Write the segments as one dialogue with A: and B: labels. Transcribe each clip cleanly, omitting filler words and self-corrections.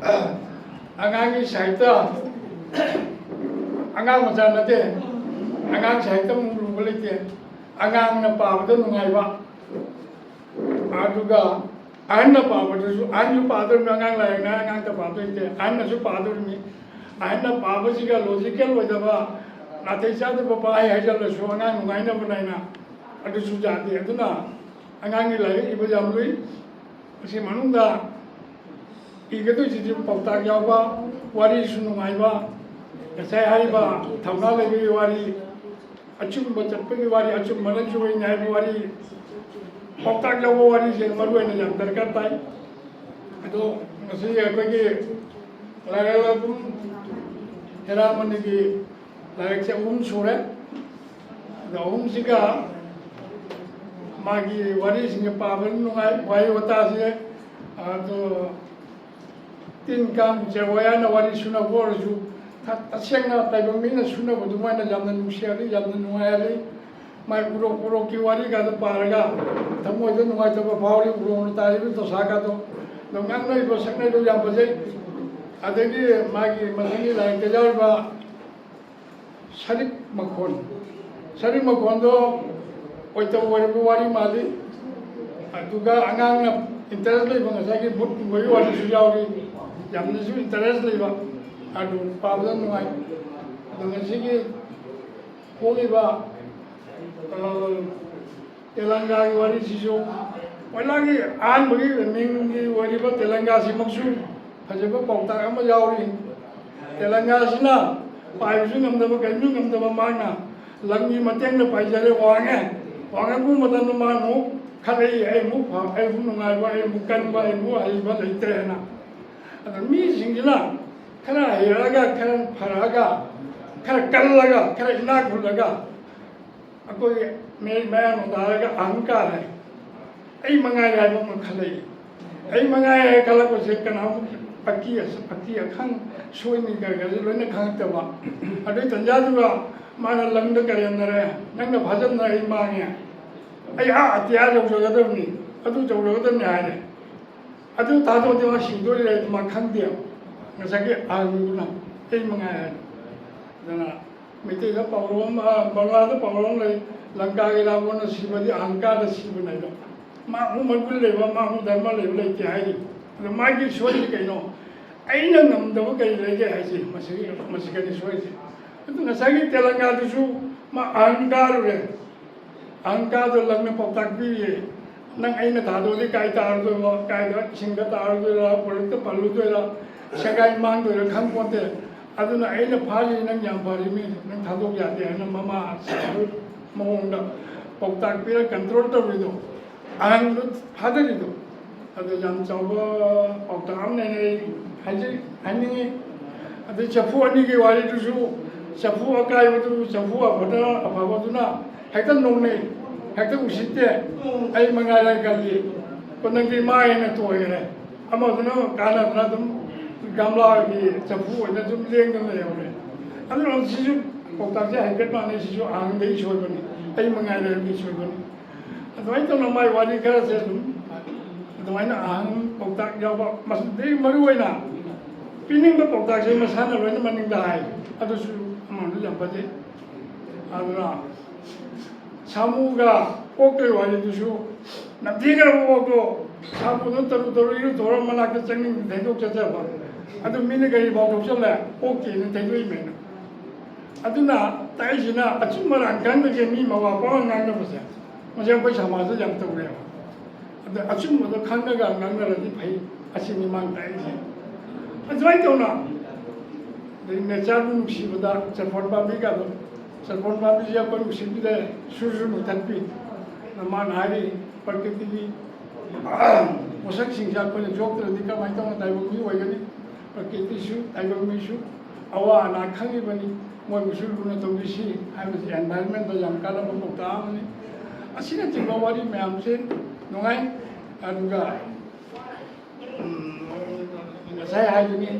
A: Angangi saita angang maca nate angang saita mulu balite angang na pabda nungaiba aduga anna pabda su anju padur angang lai na angang ta pabda ite anna su padur mi anna pabasiga logical wajaba nate chade papa ai hajal su angang nungai na banaina adu su jati aduna angang ni lai iba jamlui si manungda 이것도 지금 법당 야바 와리 수능 아이바 제 아이바 탐나래기 와리 아침 뭐 잡기 와리 아침 만원 주고 있냐 와리 법당 야바 와리 제일 마루에는 양 들어갔다 그래도 무슨 거기 라라라금 헤라머니기 라엑세 소래 음식가 마기 와리 신경 빠는 누가 와이 왔다시 아또 tinkan jawaya na wari suna borju tasengna taibamina suna budumana jamna nusiari jamna nuayali mai puro ki wari ga da paraga tamo de nuai to bauri puro no tari to saka to longang noi bo sakna do jam baje adegi magi masangi la ke jarba sharik makon do oito wari mali aduga angang na interest le bang sa ki but ngoi wari su jauri jamna su interest le ba adu pabda nuai dengan sigi koi ba telangga wari sisu walagi an bagi ming wari ba telangga si maksu phajaba pauta ama jauri telangga sina pai su ngam da ba kan ngam da ba mana langni mateng na pai jare wange bu matan ma no khadai ai mu pha ai bu nungai ba ai mu kan ba ai mu ai ba lai tre na mi singila kana hiraga kana pharaga kana kallaga kana ina khulaga ako me no daraga ahankar hai ai mangai ai ba khalai ai mangai ai kala ko se kana pakki khang soi ni gar gar loina khang ta ba adai tanja duga mana langda karyanare nangna bhajan na ai mangi ai atya jo jo ga ni adu jo jo ga ni ai adu ta do de singdo le ma khang dia ngasake anguna ai mangai dana mite ga pawrom bangla da pawrom le langka ge la wona sibadi angka da sibna do ma mu magul le ba ma mu dharma le le ti ai ni ma gi soi ke no ai na nam da ga le ge ai si masika ni soi si adu ngasake telangana su ma angka le angka do langna pautak bi nang ai na thado di kai tar do kai da singa tar do la polta palu do la sagai mang do kham ponte aduna ai na phali nang yam phali mi nang thado ya de na mama mong da pautak bi control to bi do ang do phadari do adu jam chawa pautak ne ne haji ani adu chafu ani ge wali du su chafu akai du chafu abada abaduna haitan nong ne hekta usite ai mangai kali konang di mai na to ire ama dino kana na dum gamla gi chapu na dum leng na le ore anu no sisu kokta ja heket ma ne sisu ang dei choi bani ai mangai le gi choi bani adoi to na mai wali kara se dum adoi na ang kokta ja ba mas dei maru wai na pining ba kokta se masana lo na maning dai adu su ama no jam baje adura 사무가 꼭대기 와주시고 남티가 보고 사무는 따로 이로 돌아만 하게 생긴 대독 자체 봐 아주 미네가이 보고 없을래 꼭대기는 대도이면 아주나 따이시나 아침만 안 간다게 미 마와 보는 난 보세요 뭐저 거기 사마서 잡도 그래요 근데 아침부터 간다가 안 간다라지 bai 아침이 만 따이시 아주 많이 오나 내 자분 시보다 저 본바비가 Serpon babi siya kon usin kita susu mutanpi nama nari perkiti mosak singsa kon jok terus dika macam mana taibung ni wajani perkiti su taibung misu awa anak kangi bani mau musul guna tongisi harus environment tu jam kalau membuka ni asyik cuma wari meamsin nungai anuga saya hari ni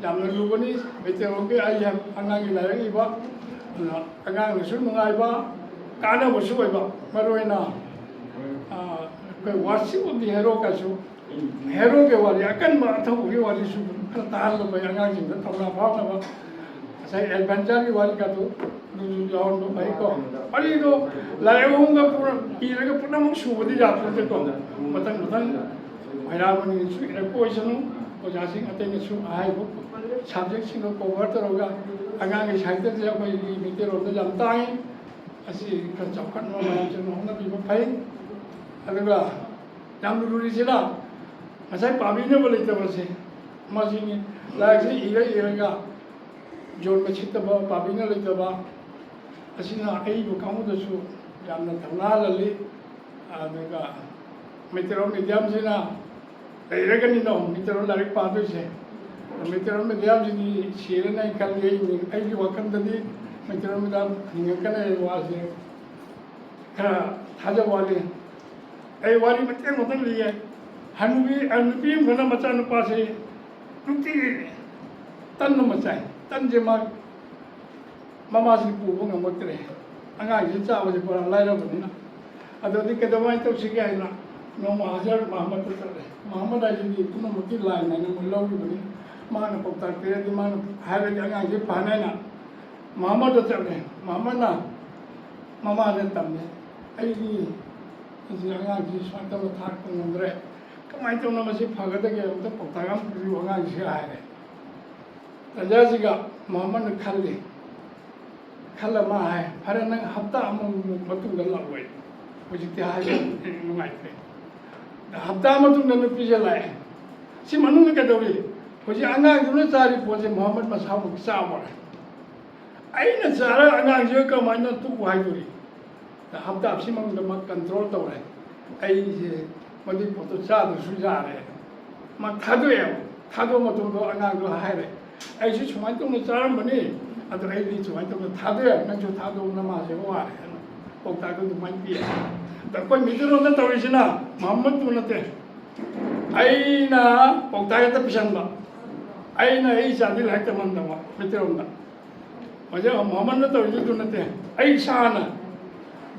A: jam lalu ni betul okey ayam anak ini iba angang su nungai ba kana bo su ba maroi na ko wasi bo di hero ka su हेरो के वाली अकन अथौ के वाली सु खर ताल लो भाई अंगांग जिंदा थौना भाव ना sai adventure की वाली का तो जाओ तो भाई को अली तो लाए होंगे पूरा ये लगे पूरा मुझ शुभ दी जाते थे तो मतंग मतंग महिला मनी सुइर कोई सनु और जासिंग अते ने सु आए वो सब्जेक्ट सिंह को कवर तो होगा अंगांग के साहित्य से कोई मित्र रोते जानता है ऐसी कर चौकट में मैं जो होना भी वो भाई अगला नाम लूरी से ना ऐसा पाबी ने बोले तो बसे मशीन लाइक से इरेगा जोन में छित पाबी ने लेते बा असीना आई को कामु दसु यामना थौना लली आदगा मित्रों मीडियम से ना लेरगनी नो मित्रों लाइक पादु से मित्रों मीडियम से दी शेर नहीं कर ले आई की वकन ददी मित्रों मीडियम निकल ने वासे खरा थाजा वाले आई वाली मते मतन लिए हनुबी अनबी मना मचा नुपा से नुती तन मचाई तन जे ममा से पूबो ngमतरे अंगाई से चाव जे परा लाइरा बनिना अदोदी केदवाई तो सिगे आइना नो महाजर मोहम्मद तरे मोहम्मद आई जी तुम मकी लाइन ने मुल्लो की बनी मान पक्ता के दी मान हारे अंगाई से पाने ना मोहम्मद तरे मोहम्मद ना ममा ने तमने आई जी अंगाई से स्वांत में थाक ngमद्रे कमाई तो न मसे फगदगे तो पक्ता गम की अंगाई से आए तजाजिगा मोहम्मद ने खल्ले खल्ला मा है फरे नंग हफ्ता मतुंग लावे हुजिते हाय नुंगाइते हफ्ता मतुंग न पिजे लाए सि मनुंग के दौरी हुजि अंगांग दुने चारि पोजे मोहम्मद मसाउ चाव आइना चारा अंगांग जे कमाइना तु हाइदुरी हफ्ता सि मंग द कंट्रोल तौरे आई जे मदि पोतो चादु सुजारे मा थादोए थादो मतुंग दो अंगांग दो हायरे आई से सुमाइ तौन चारम बनी अदो आई दी सुमाइ तौन थादोए नंजो थादो न मा से वारे पौता को दुमाइ पि द कोइ मिजरो न तौरिसिना मोहम्मद तु नते आइना पौता के त पिसनबा आइना आई सादी लाइक त मंदमा मिजरो न मजे मोहम्मद न तौरिसु तु नते आई साना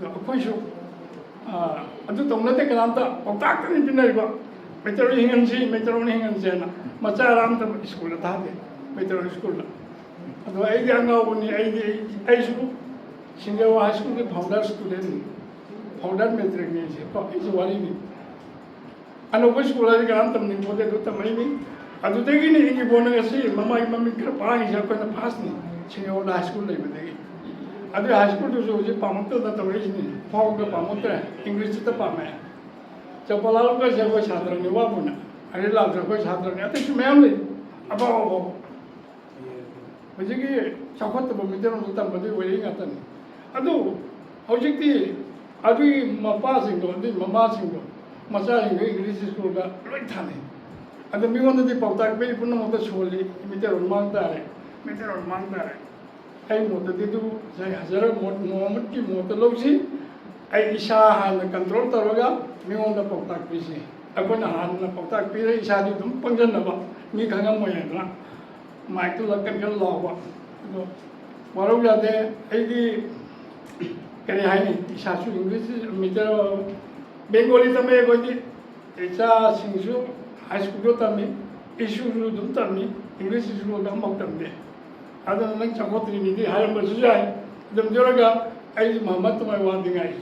A: द कोइसु अदु तौनते कनांता पौता क नि पिनरिबा मिजरो हिंगनसी मिजरो नि हिंगनसेना मचा राम त स्कूल तादे मिजरो स्कूल अदो आई अंगावनी आई सु सिंगेवा हाई स्कूल के फाउंडर स्टूडेंट फाउंडर मेट्रिक ने से तो आई वाली नि अनोबो स्कूल आ गराम तम नि बोते दो तमई नि अदु देगी नि इंगी बोन गसी ममाई मम्मी कर पांग से को फास्ट नि सिंगेवा हाई स्कूल ले बदेगी अदु हाई स्कूल जो जे पामत त तवरी नि फाउ के पामत इंग्लिश त पामे चपलाल को से को छात्र नि वाबुना अरे लाल को छात्र नि अते मैम ले अबो हजिकी चाखत मित्र तम बदी वरी ngatan अदु हजिकी अदु मपा सिंगो दि ममा सिंगो मचा सिंगो इंग्लिश स्कूल का लोई थाने अदु मिगोन दि पौता पे पुन मत सोली मित्र मांगता है आई मोत दि दु जय हजार मोहम्मद की मोत लोसी आई ईशा हान कंट्रोल तरोगा मिगोन द पौता पे से अकोना हान पौता पे ईशा दि तुम पंजन नबा मी खंगम मोयना माइक तो लगन कर लावा तो वारो जाते ऐदी करे है नहीं सासु इंग्लिश मित्र बेंगोली तमे कोई ऐसा सिंसु हाई स्कूल तमे इशू दुम तमे इंग्लिश स्कूल दम मक तमे अदन नंग चकोत्री निदि हाय बसुजाय दम जोरगा ऐ मोहम्मद तमे वादिंगाई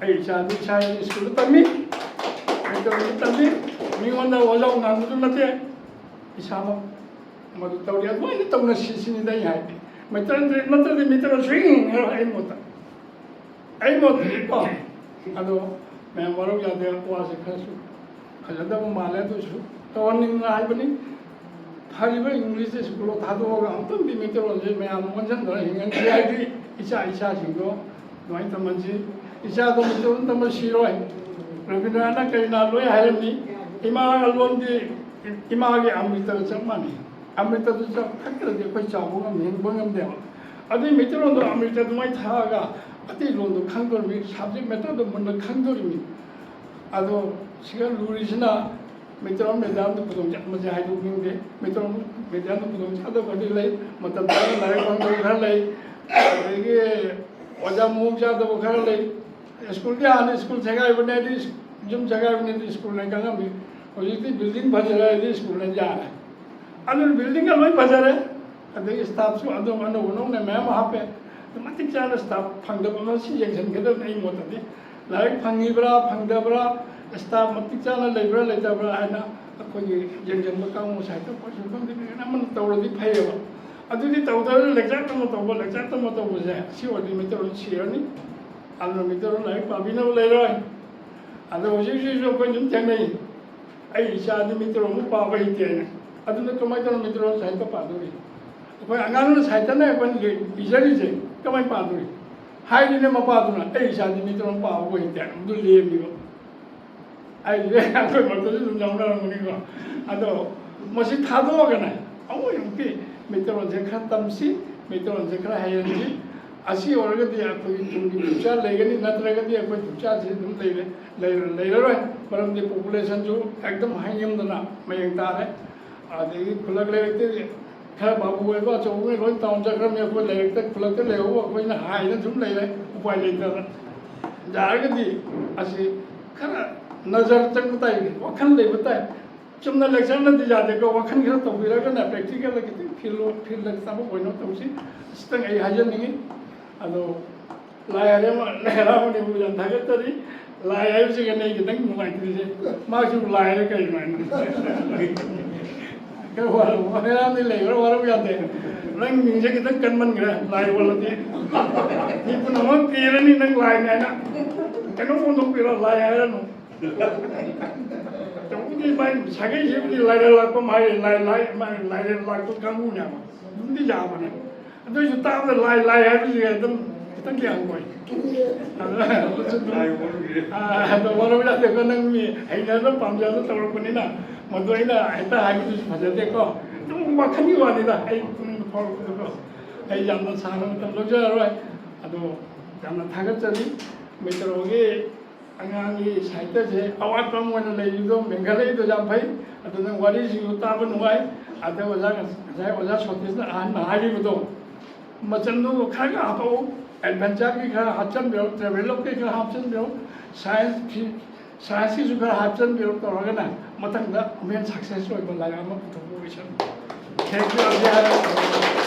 A: ऐ सादि छाय स्कूल तमे ऐ तो तमे मिगोंदा वजाव नांगु नते इसामा मधु तौरी अदुमाइना तौना सिसिनिदा हाइदि नत्रदि मित्र स्विंग आई मोत को अदो मैं वरो जाते वासे खसु खजदब माले तो सु तवनिंग हाइबनि फारिबा इंग्लिश स्कूल थादोगा अमतम बि मित्र जे मैं मनजन दर हिंगन सिआइदि इसा सिंगो दोइ तमनसि इसा तो मित्र तम सिरोय रविन्द्रनाथ करिना लोय हायमनि इमा लोंदि इमा के अमृत चममानि अमृत तो थक्करदि कोई चाबो मेंबो ngam अदि मित्र दो अमृत दुमाय थागा अति लोंदो खंगोरमि सब्जेक्ट मैटर दो मन खंगोरमि अदो सिगा लुरिसिना मित्र मेदाम दो पुदों मजे हाइदो मिंदे मित्र मेदाम दो पुदों छादो गदि लै मतलब तारा लारे बंदो घर लै अदि ओजा मुंग जादो घर लै स्कूल के आने स्कूल जगह बने जुम जगह बने स्कूल नै गंगा ꯍꯧꯖꯤꯛꯇꯤ ꯕꯤꯜꯗꯤꯡ ꯐꯖꯔꯗꯤ ꯁ꯭ꯀꯨꯜꯅ ꯌꯥꯔꯦ ꯑꯗꯨꯅ ꯕꯤꯜꯗꯤꯡꯒ ꯂꯣꯏ ꯐꯖꯔꯦ ꯑꯗꯒꯤ ꯁ꯭ꯇꯥꯐꯁꯨ ꯑꯗꯨꯝ ꯑꯅꯧ ꯑꯅꯧꯅ ꯃꯌꯥꯝ ꯍꯥꯞꯄꯦ ꯃꯇꯤꯛ ꯆꯥꯅ ꯁ꯭ꯇꯥꯐ ꯐꯪꯗꯕ ꯃꯁꯤ ꯌꯦꯡꯁꯤꯟꯒꯗꯕꯅꯤ ꯑꯩ ꯃꯣꯠꯇꯗꯤ ꯂꯥꯏꯔꯤꯛ ꯐꯪꯉꯤꯕ꯭ꯔꯥ ꯐꯪꯗꯕ꯭ꯔꯥ ꯁ꯭ꯇꯥꯐ ꯃꯇꯤꯛ ꯆꯥꯅ ꯂꯩꯕ꯭ꯔꯥ ꯂꯩꯇꯕ꯭ꯔꯥ ꯍꯥꯏꯅ ꯑꯩꯈꯣꯏꯒꯤ ꯌꯦꯡꯁꯤꯟꯕ ꯀꯥꯡꯕꯨ ꯁꯥꯏꯠꯇ ꯑꯩꯈꯣꯏꯁꯨ ꯈꯪꯗꯦ ꯑꯃꯅ ꯇꯧꯔꯗꯤ ꯐꯩꯌꯦꯕ ꯑꯗꯨꯗꯤ ꯇꯧꯗ꯭ꯔꯒ ꯂꯦꯛꯆꯔ ꯇꯝꯕ ꯇꯧꯕ ꯂꯦꯛꯆꯔ ꯇꯝꯕ ꯇꯧꯕꯁꯦ ꯁꯤ ꯑꯣꯏꯔꯗꯤ ꯃꯩꯇꯩꯂꯣꯟ ꯁꯤꯔꯅꯤ ꯑꯗꯨꯅ ꯃꯩꯇꯩꯂꯣꯟ ꯂꯥꯏꯔꯤꯛ ꯄꯥꯕꯤꯅꯕ ꯂꯩꯔꯣꯏ ꯑꯗꯣ ꯍꯧꯖꯤꯛꯁꯤꯁꯨ ꯑꯩꯈꯣꯏ ꯑꯗꯨꯝ ꯊꯦꯡꯅꯩ ꯑꯩ ꯏꯆꯥꯗꯤ ꯃꯩꯇꯩꯂꯣꯟꯃꯨꯛ ꯄꯥꯕ ꯍꯩꯇꯦ ꯍꯥꯏꯅ ꯑꯗꯨꯅ ꯀꯃꯥꯏꯅ ꯇꯧꯔ ꯃꯩꯇꯩꯂꯣꯟ ꯁꯥꯍꯤꯇ꯭ꯌ ꯄꯥꯗꯣꯔꯤ ꯑꯩꯈꯣꯏ ꯑꯉꯥꯡꯅ ꯁꯥꯍꯤꯇ꯭ꯌꯅ ꯑꯩꯈꯣꯏꯅ ꯏꯖꯔꯤꯁꯦ ꯀꯃꯥꯏꯅ ꯄꯥꯗꯣꯔꯤ ꯍꯥꯏꯔꯤꯅꯦ ꯃꯄꯥꯗꯨꯅ ꯑꯩ ꯏꯆꯥꯗꯤ ꯃꯩꯇꯩꯂꯣꯟ ꯄꯥꯕ ꯍꯩꯇꯦ ꯑꯗꯨ ꯂꯦꯝꯃꯤꯕ ꯑꯩꯁꯦ ꯑꯩꯈꯣꯏ ꯃꯔꯛꯇꯁꯨ ꯑꯗꯨꯝ ꯌꯥꯎꯅꯔꯝꯒꯅꯤꯀꯣ ꯑꯗꯣ ꯃꯁꯤ ꯊꯥꯗꯣꯛꯑꯒꯅꯦ ꯑꯃꯨꯛꯀꯤ ꯃꯩꯇꯩꯂꯣꯟꯁꯦ ꯈꯔ ꯇꯝꯁꯤ ꯃꯩꯇꯩꯂꯣꯟꯁꯦ ꯈꯔ ꯍꯩꯍꯟꯁꯤ ꯑꯁꯤ ꯑꯣꯏꯔꯒꯗꯤ ꯑꯩꯈꯣꯏꯒꯤ ꯇꯨꯡꯒꯤ ꯐ꯭ꯌꯨꯆꯔ ꯂꯩꯒꯅꯤ ꯅꯠꯇ꯭ꯔꯒꯗꯤ ꯑꯩꯈꯣꯏ ꯐ꯭ꯌꯨꯆꯔꯁꯤ ꯑꯗꯨꯝ ꯂꯩꯔꯔꯣꯏ ꯃꯔꯝꯗꯤ ꯄꯣꯄꯨꯂꯦꯁꯟꯁꯨ ꯑꯦꯛꯗꯝ ꯍꯥꯏꯉꯝꯗꯅ ꯃꯌꯦꯡ ꯇꯥꯔꯦ ꯑꯗꯒꯤ ꯈꯨꯜꯂꯛ ꯂꯩꯔꯛꯇꯗꯤ ꯈꯔ ꯕꯥꯕꯨ ꯑꯣꯏꯕ ꯑꯆꯧꯕꯉꯩ ꯂꯣꯏ ꯇꯥꯎꯟ ꯆꯠꯈ꯭ꯔꯕꯅꯤ ꯑꯩꯈꯣꯏ ꯂꯩꯔꯛꯇ ꯈꯨꯜꯂꯛꯇ ꯂꯩꯍꯧꯕ ꯑꯩꯈꯣꯏꯅ ꯍꯥꯏꯅ ꯁꯨꯝ ꯂꯩꯔꯦ ꯎꯄꯥꯏ ꯂꯩꯇꯗꯅ ꯌꯥꯔꯒꯗꯤ ꯑꯁꯤ ꯈꯔ ꯅꯖꯔ ꯆꯪꯕ ꯇꯥꯏ ꯋꯥꯈꯜ ꯂꯩꯕ ꯇꯥꯏ ꯆꯨꯝꯅ ꯂꯦꯛꯆꯔꯅꯗꯤ ꯌꯥꯗꯦꯀꯣ ꯋꯥꯈꯜ ꯈꯔ ꯇꯧꯕꯤꯔꯒꯅ ꯄ꯭ꯔꯦꯛꯇꯤꯀꯦꯜꯗ ꯈꯤꯇꯪ ꯐꯤꯜꯗ ꯊꯕꯛ ꯑꯣꯏꯅ ꯇꯧꯁꯤ ꯁꯤꯇꯪ ꯑꯩ ꯍꯥꯏꯖꯅꯤꯡꯉꯤ ꯑꯗꯣ ꯂꯥꯏ ꯍꯔꯥꯎꯕꯅꯤꯕꯨ ꯌꯥꯝ ꯊꯥꯒꯠꯆꯔꯤ ꯂꯥꯏ ꯍꯥꯏꯕꯁꯤꯒꯅ ꯑꯩ ꯈꯤꯇꯪ ꯅꯨꯡꯉꯥꯏꯇ꯭ꯔꯤꯁꯦ ꯃꯥꯁꯨ ꯂꯥꯏ ꯍꯥꯏꯔ ꯀꯩꯅꯣ ꯍꯥꯏꯅ ꯈꯔ ꯋꯥꯔꯝꯗꯤ ꯂꯩꯈ꯭ꯔ ꯋꯥꯔꯝ ꯌꯥꯗꯦ ꯅꯪ ꯃꯤꯡꯁꯦ ꯈꯤꯇꯪ ꯀꯟꯃꯟꯈ꯭ꯔꯦ ꯂꯥꯏ ꯑꯣꯜꯂꯗꯤ ꯃꯤ ꯄꯨꯝꯅꯃꯛ ꯀꯤꯔꯅꯤ ꯅꯪ ꯂꯥꯏꯅꯤ ꯍꯥꯏꯅ ꯀꯩꯅꯣ ꯑꯣꯟꯊꯣꯛꯄꯤꯔꯣ ꯂꯥꯏ ꯍꯥꯏꯔꯅꯨ ꯇꯧꯕꯗꯤ ꯃꯥꯏ ꯁꯥꯒꯩꯁꯤꯕꯨꯗꯤ ꯂꯥꯏꯔꯦꯜ ꯂꯥꯛꯄ ꯍꯥꯏ ꯂꯥꯏꯔꯦꯜ ꯂꯥꯛꯄ ꯀꯥꯡꯕꯨꯅꯦꯕ ꯑꯗꯨꯝꯗꯤ ꯌꯥꯕꯅꯦ ꯑꯗꯨꯏꯁꯨ ꯇꯥꯕꯗ ꯂꯥꯏ ꯍꯥꯏꯕꯁꯤꯒ ꯑꯗꯨꯝ ꯈꯤꯇꯪ ꯌꯥꯡꯉꯣꯏ ꯑꯗꯣ ꯋꯥꯔꯧ ꯌꯥꯗꯦꯀꯣ ꯅꯪ ꯃꯤ ꯍꯩꯅꯗ ꯄꯥꯝꯖꯕ ꯇꯧꯔꯛꯄꯅꯤꯅ ꯃꯗꯨ ꯑꯩꯅ ꯍꯦꯛꯇ ꯍꯥꯏꯕꯗꯨꯁꯨ ꯐꯖꯗꯦꯀꯣ ꯑꯗꯨꯝ ꯋꯥꯈꯜꯒꯤ ꯋꯥꯅꯤꯗ ꯑꯩ ꯄꯨꯛꯅꯤꯡꯗ ꯐꯥꯎꯔꯛꯄꯗꯀꯣ ꯑꯩ ꯌꯥꯝꯅ ꯁꯥꯡꯅ ꯃꯇꯝ ꯂꯧꯖꯔꯔꯣꯏ ꯑꯗꯣ ꯌꯥꯝꯅ ꯊꯥꯒꯠꯆꯔꯤ ꯃꯩꯇꯩꯂꯣꯟꯒꯤ ꯑꯉꯥꯡꯒꯤ ꯁꯥꯍꯤꯇ꯭ꯌꯁꯦ ꯑꯋꯥꯠꯄ ꯑꯃ ꯑꯣꯏꯅ ꯂꯩꯔꯤꯗꯣ ꯃꯦꯟꯈꯠꯂꯛꯏꯗꯣ ꯌꯥꯝ ꯐꯩ ꯑꯗꯨ ꯅꯪ ꯋꯥꯔꯤꯁꯤꯡꯗꯨ ꯇꯥꯕ ꯅꯨꯡꯉꯥꯏ ꯑꯗ ꯉꯁꯥꯏ ꯑꯣꯖꯥ ꯁꯣꯇꯤꯁꯅ ꯑꯍꯥꯟꯕ ꯍꯥꯏꯔꯤꯕꯗꯣ ꯃꯆꯟꯗꯨ ꯈꯔ ꯍꯥꯞꯄꯛꯎ ꯑꯦꯗꯚꯦꯟꯆꯔꯒꯤ ꯈꯔ ꯍꯥꯞꯆꯤꯟꯕꯤꯔꯣ ꯇ꯭ꯔꯦꯚꯦꯂꯣꯛꯀꯤ ꯈꯔ ꯍꯥꯞꯆꯤꯟꯕꯤꯔꯣ ꯁꯥꯏꯟꯁꯀꯤꯁꯨ ꯈꯔ ꯍꯥꯞꯆꯤꯟꯕꯤꯔꯣ ꯇꯧꯔꯒꯅ ꯃꯊꯪꯗ ꯑꯃꯨꯛ ꯍꯦꯟꯅ ꯁꯛꯁꯦꯁ ꯑꯣꯏꯕ ꯂꯥꯏꯔꯤꯛ ꯑꯃ ꯄꯨꯊꯣꯛꯄ ꯑꯣꯏꯁꯅꯨ ꯊꯦꯡꯛ ꯌꯨ